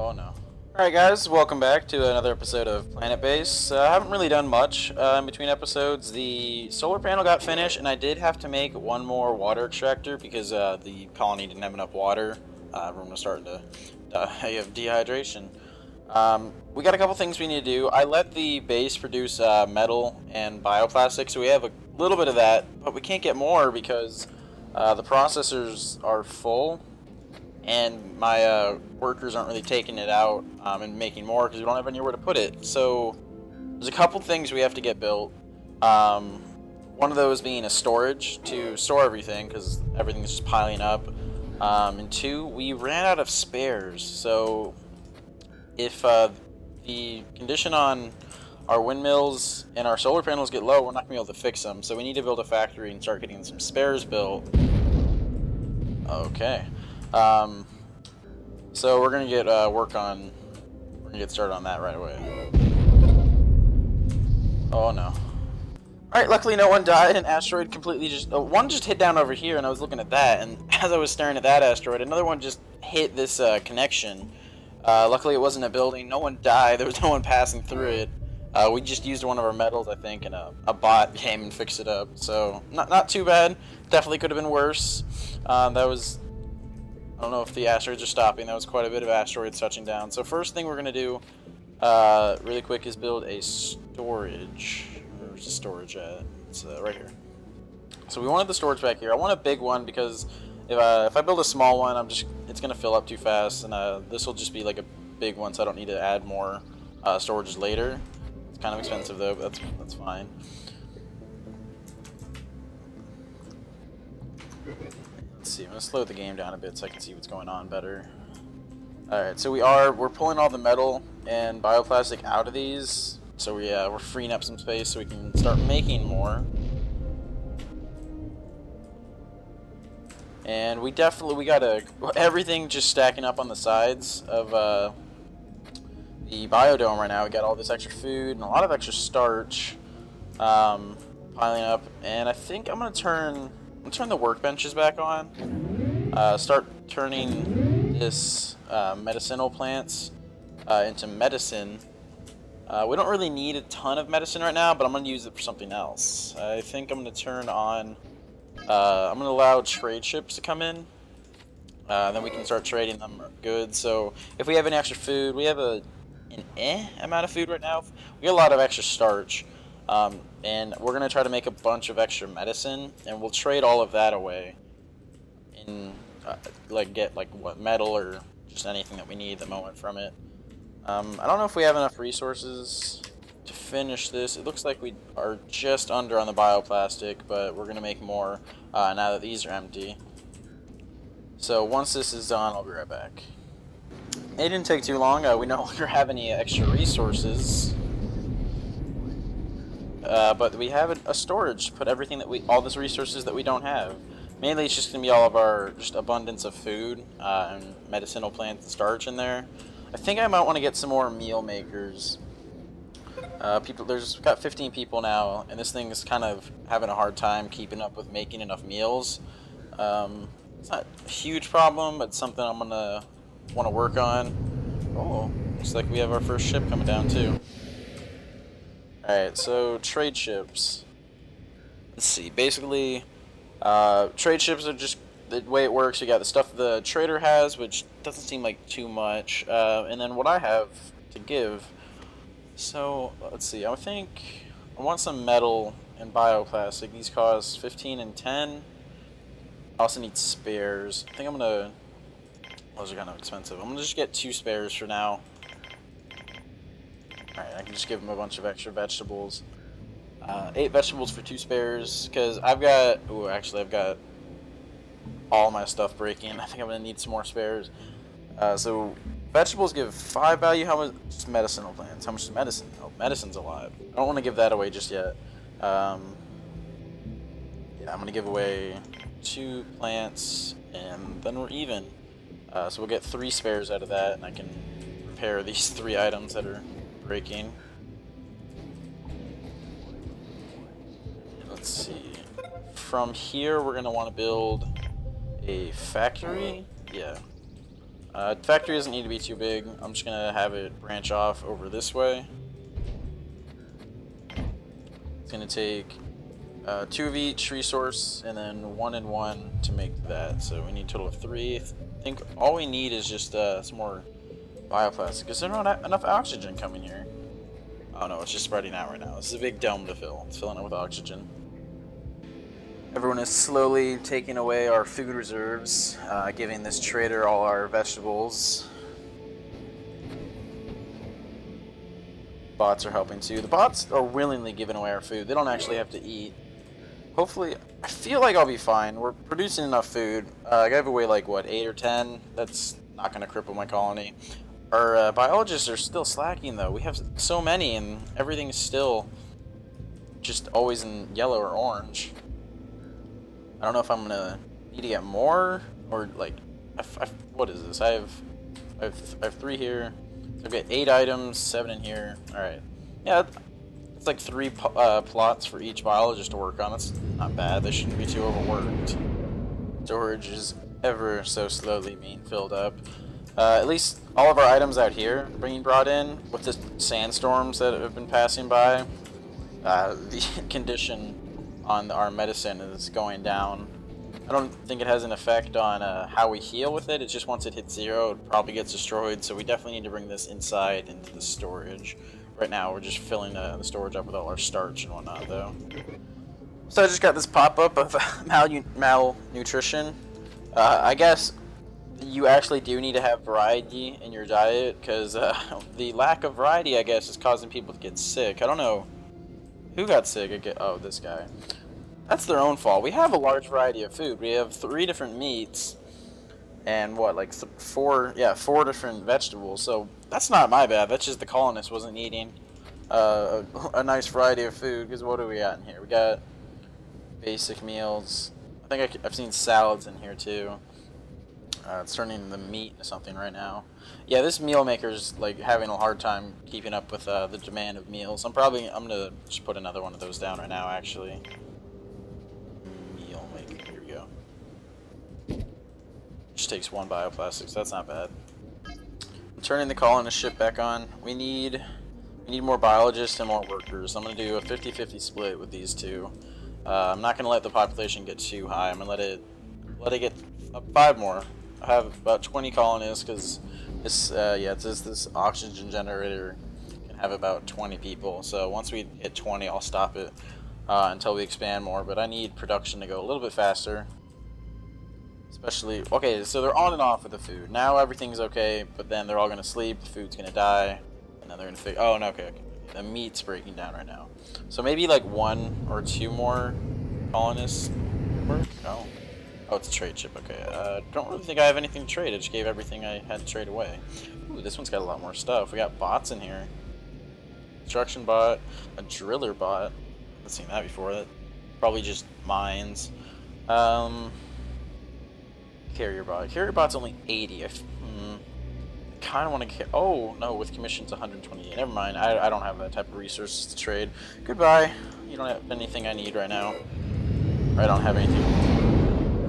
Oh no. Alright guys, welcome back to another episode of Planet Base. I haven't really done much in between episodes. The solar panel got finished and I did have to make one more water extractor because the colony didn't have enough water. Everyone was starting to die of dehydration. We got a couple things we need to do. I let the base produce metal and bioplastic, so we have a little bit of that, but we can't get more because the processors are full. And my workers aren't really taking it out and making more because we don't have anywhere to put it. So there's a couple things we have to get built. One of those being a storage to store everything because everything's just piling up. And two, we ran out of spares. So if the condition on our windmills and our solar panels get low, we're not going to be able to fix them. So we need to build a factory and start getting some spares built. Okay. So we're gonna get we're gonna get started on that right away. Oh no. Alright, luckily no one died. An asteroid completely just one just hit down over here, and I was looking at that, and as I was staring at that asteroid, another one just hit this connection. Luckily it wasn't a building. No one died. There was no one passing through it. We just used one of our metals, I think, and a bot came and fixed it up. So not too bad. Definitely could have been worse. I don't know if the asteroids are stopping. That was quite a bit of asteroids touching down. So first thing we're going to do really quick is build a storage. Where's the storage at? It's right here. So we wanted the storage back here. I want a big one because if I build a small one, it's going to fill up too fast. And this will just be like a big one, so I don't need to add more storages later. It's kind of expensive though, but that's fine. Let's see, I'm gonna slow the game down a bit so I can see what's going on better. Alright, so we're pulling all the metal and bioplastic out of these. So we're freeing up some space so we can start making more. And we got everything just stacking up on the sides of the biodome right now. We got all this extra food and a lot of extra starch piling up, and I think I'm gonna turn the workbenches back on. Start turning this medicinal plants into medicine. We don't really need a ton of medicine right now, but I'm going to use it for something else. I think I'm going to turn on... I'm going to allow trade ships to come in. Then we can start trading them goods. So if we have any extra food, we have an amount of food right now. We got a lot of extra starch. And we're going to try to make a bunch of extra medicine, and we'll trade all of that away and get what metal or just anything that we need at the moment from it. I don't know if we have enough resources to finish this. It looks like we are just under on the bioplastic, but we're going to make more now that these are empty. So once this is done, I'll be right back. It didn't take too long. We no longer have any extra resources. But we have a storage to put everything all these resources that we don't have. Mainly it's just going to be all of our just abundance of food and medicinal plants and starch in there. I think I might want to get some more meal makers. We've got 15 people now, and this thing is kind of having a hard time keeping up with making enough meals. It's not a huge problem, but it's something I'm going to want to work on. Oh, looks like we have our first ship coming down too. Alright, so trade ships. Let's see, basically, trade ships are just the way it works. You got the stuff the trader has, which doesn't seem like too much, and then what I have to give. So, let's see, I think I want some metal and bioplastic. These cost 15 and 10. I also need spares. I think I'm gonna, those are kind of expensive. I'm gonna just get 2 spares for now. Alright, I can just give them a bunch of extra vegetables. 8 vegetables for 2 spares, because I've got all my stuff breaking. I think I'm going to need some more spares. So, vegetables give 5 value. How much medicinal plants? How much is medicine? Oh, medicine's a lot. I don't want to give that away just yet. Yeah, I'm going to give away 2 plants, and then we're even. So we'll get 3 spares out of that, and I can repair these 3 items that are breaking. Let's see. From here, we're going to want to build a factory. Yeah. Factory doesn't need to be too big. I'm just gonna have it branch off over this way. It's gonna take 2 of each resource and then 1 and 1 to make that. So we need a total of 3. I think all we need is just some more bioplastic. Is there not enough oxygen coming here? Oh no, it's just spreading out right now. This is a big dome to fill. It's filling it with oxygen. Everyone is slowly taking away our food reserves, giving this trader all our vegetables. Bots are helping too. The bots are willingly giving away our food. They don't actually have to eat. Hopefully, I feel like I'll be fine. We're producing enough food. I gave away like, what, 8 or 10? That's not going to cripple my colony. Our biologists are still slacking though. We have so many and everything's still just always in yellow or orange. I don't know if I'm going to need to get more or like, what is this? I have 3 here. So I've got 8 items, 7 in here. Alright. Yeah, it's like 3 plots for each biologist to work on. That's not bad. They shouldn't be too overworked. Storage is ever so slowly being filled up. At least all of our items out here are being brought in with the sandstorms that have been passing by. The condition on our medicine is going down. I don't think it has an effect on how we heal with it. It's just once it hits 0, it probably gets destroyed. So we definitely need to bring this inside into the storage. Right now, we're just filling the storage up with all our starch and whatnot, though. So I just got this pop-up of malnutrition. I guess you actually do need to have variety in your diet, because the lack of variety, I guess, is causing people to get sick. I don't know who got sick. Oh, this guy. That's their own fault. We have a large variety of food. We have 3 different meats and what, like 4 different vegetables. So that's not my bad. That's just the colonist wasn't eating a nice variety of food. Because what do we got in here? We got basic meals. I think I've seen salads in here too. It's turning the meat into something right now. Yeah, this meal maker's like having a hard time keeping up with the demand of meals. I'm gonna just put another one of those down right now, actually. Meal maker, here we go. Just takes 1 bioplastic, so that's not bad. I'm turning the colonist ship back on. We need more biologists and more workers. I'm gonna do a 50-50 split with these 2. I'm not gonna let the population get too high. I'm gonna let it get up 5 more. I have about 20 colonists because this, it says this oxygen generator can have about 20 people. So once we hit 20, I'll stop it until we expand more. But I need production to go a little bit faster. Especially, okay, so they're on and off with the food. Now everything's okay, but then they're all going to sleep, the food's going to die, and then they're going to figure, oh, no, okay. The meat's breaking down right now. So maybe like 1 or 2 more colonists work? No. Oh, it's a trade ship, okay. Don't really think I have anything to trade. I just gave everything I had to trade away. Ooh, this one's got a lot more stuff. We got bots in here. Construction bot, a driller bot. I've seen that before. That probably just mines. Carrier bot. Carrier bot's only 80. I kind of want to get. Oh no, with commissions 128. Never mind. I don't have that type of resources to trade. Goodbye. You don't have anything I need right now. Or I don't have anything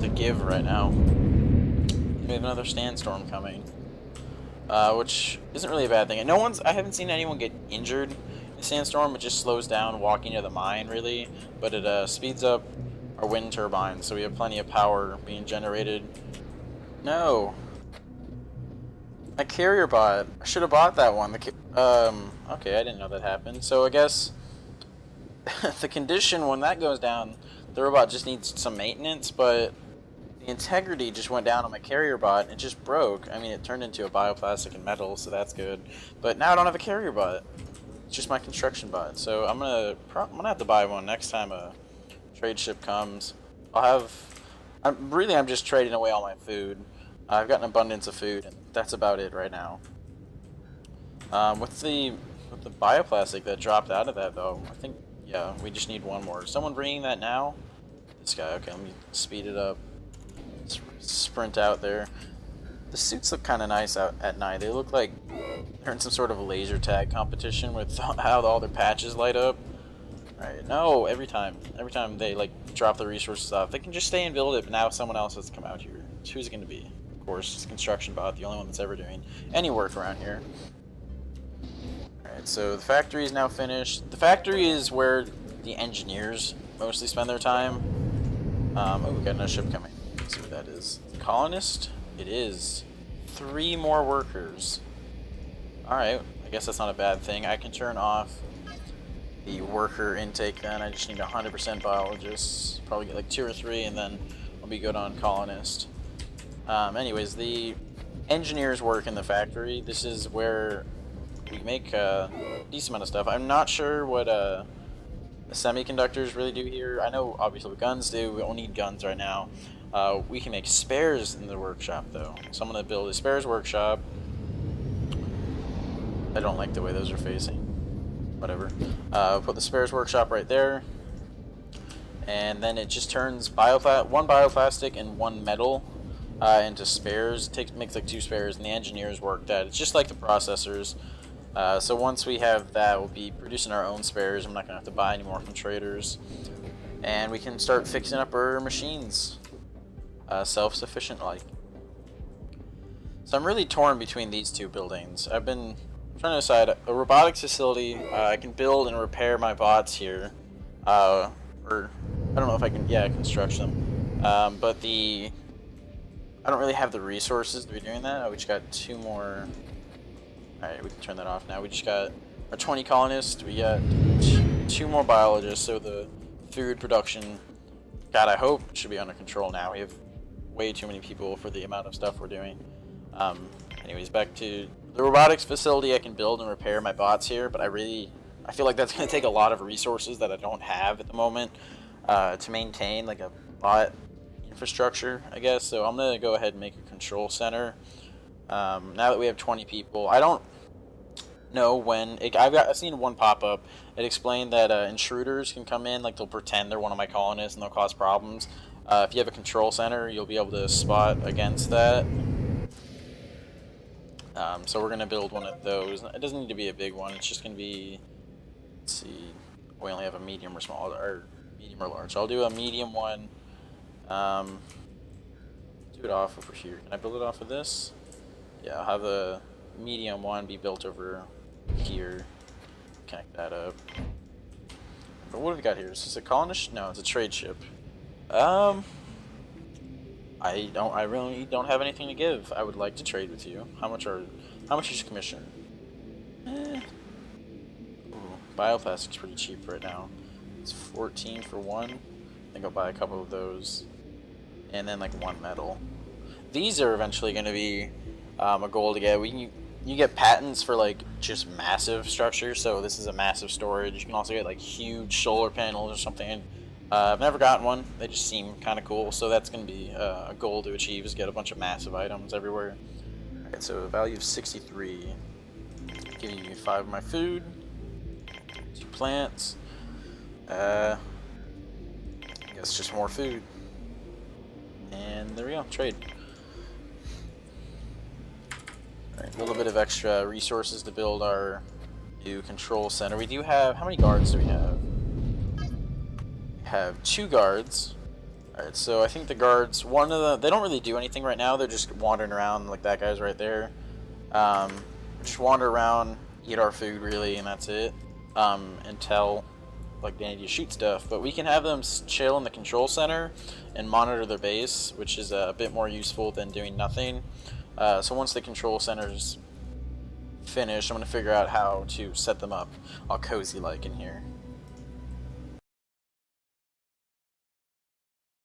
to give right now. We have another sandstorm coming, which isn't really a bad thing. I haven't seen anyone get injured in a sandstorm. It just slows down walking to the mine, really, but it speeds up our wind turbines, so we have plenty of power being generated. No, my carrier bot. I should have bought that one. Okay, I didn't know that happened. So I guess the condition when that goes down, the robot just needs some maintenance, but the integrity just went down on my carrier bot and it just broke. I mean, it turned into a bioplastic and metal, so that's good. But now I don't have a carrier bot. It's just my construction bot. So I'm gonna have to buy one next time a trade ship comes. I'm just trading away all my food. I've got an abundance of food, and that's about it right now. With the bioplastic that dropped out of that, though, I think, yeah, we just need 1 more. Is someone bringing that now? This guy. Okay, let me speed it up. Sprint out there. The suits look kind of nice out at night. They look like they're in some sort of laser tag competition with how all their patches light up. Right? No, every time they like drop the resources off, they can just stay and build it. But now someone else has to come out here. Who's it going to be? Of course, it's construction bot, the only one that's ever doing any work around here. Alright, so the factory is now finished. The factory is where the engineers mostly spend their time. Oh, we got another ship coming. Let's see what that is. Colonist? It is. 3 more workers. Alright, I guess that's not a bad thing. I can turn off the worker intake then. I just need 100% biologists. Probably get like 2 or 3 and then I'll be good on colonist. Anyways, the engineers work in the factory. This is where we make a decent amount of stuff. I'm not sure what the semiconductors really do here. I know obviously what guns do. We don't need guns right now. We can make spares in the workshop though. So I'm going to build a spares workshop. I don't like the way those are facing. Whatever. Put the spares workshop right there. And then it just turns one bioplastic and 1 metal into spares. Makes like 2 spares, and the engineers work that. It's just like the processors. So once we have that, we'll be producing our own spares. I'm not going to have to buy any more from traders. And we can start fixing up our machines. Self-sufficient like. So I'm really torn between these 2 buildings. I've been trying to decide a robotics facility. I can build and repair my bots here. Or I don't know if I can, construct them. But I don't really have the resources to be doing that. We just got 2 more. Alright, we can turn that off now. We just got our 20 colonists. We got 2 more biologists, so the food production, God, I hope, should be under control now. We have way too many people for the amount of stuff we're doing. Anyways, back to the robotics facility. I can build and repair my bots here, but I feel like that's going to take a lot of resources that I don't have at the moment to maintain like a bot infrastructure, I guess. So I'm going to go ahead and make a control center. Now that we have 20 people, I don't know when I've seen one pop up. It explained that intruders can come in, like they'll pretend they're one of my colonists and they'll cause problems. If you have a control center, you'll be able to spot against that. So we're gonna build one of those. It doesn't need to be a big one. It's just gonna be, let's see, we only have a medium or small, or medium or large. I'll do a medium one. Do it off over here. Can I build it off of this? Yeah, I'll have a medium one be built over here. Connect that up. But what have we got here? Is this a colonist? No, it's a trade ship. I really don't have anything to give. I would like to trade with you. How much is your commission? Ooh, bioplastic's pretty cheap right now. It's 14 for 1. I think I'll buy a couple of those. And then like 1 metal. These are eventually going to be a goal to get. You get patents for like just massive structures, so this is a massive storage. You can also get like huge solar panels or something. I've never gotten one. They just seem kind of cool, so that's going to be a goal to achieve, is get a bunch of massive items everywhere. Alright, so a value of 63. Give you 5 of my food, 2 plants. I guess just more food. And there we go, trade. Alright, a little bit of extra resources to build our new control center. We do have, how many guards do we have? We have 2 guards. Alright, so I think the guards, one of them, they don't really do anything right now. They're just wandering around, like that guy's right there. Just wander around, eat our food really, and that's it. Until like they need to shoot stuff. But we can have them chill in the control center and monitor their base, which is a bit more useful than doing nothing. So once the control center's finished, I'm going to figure out how to set them up all cozy like in here.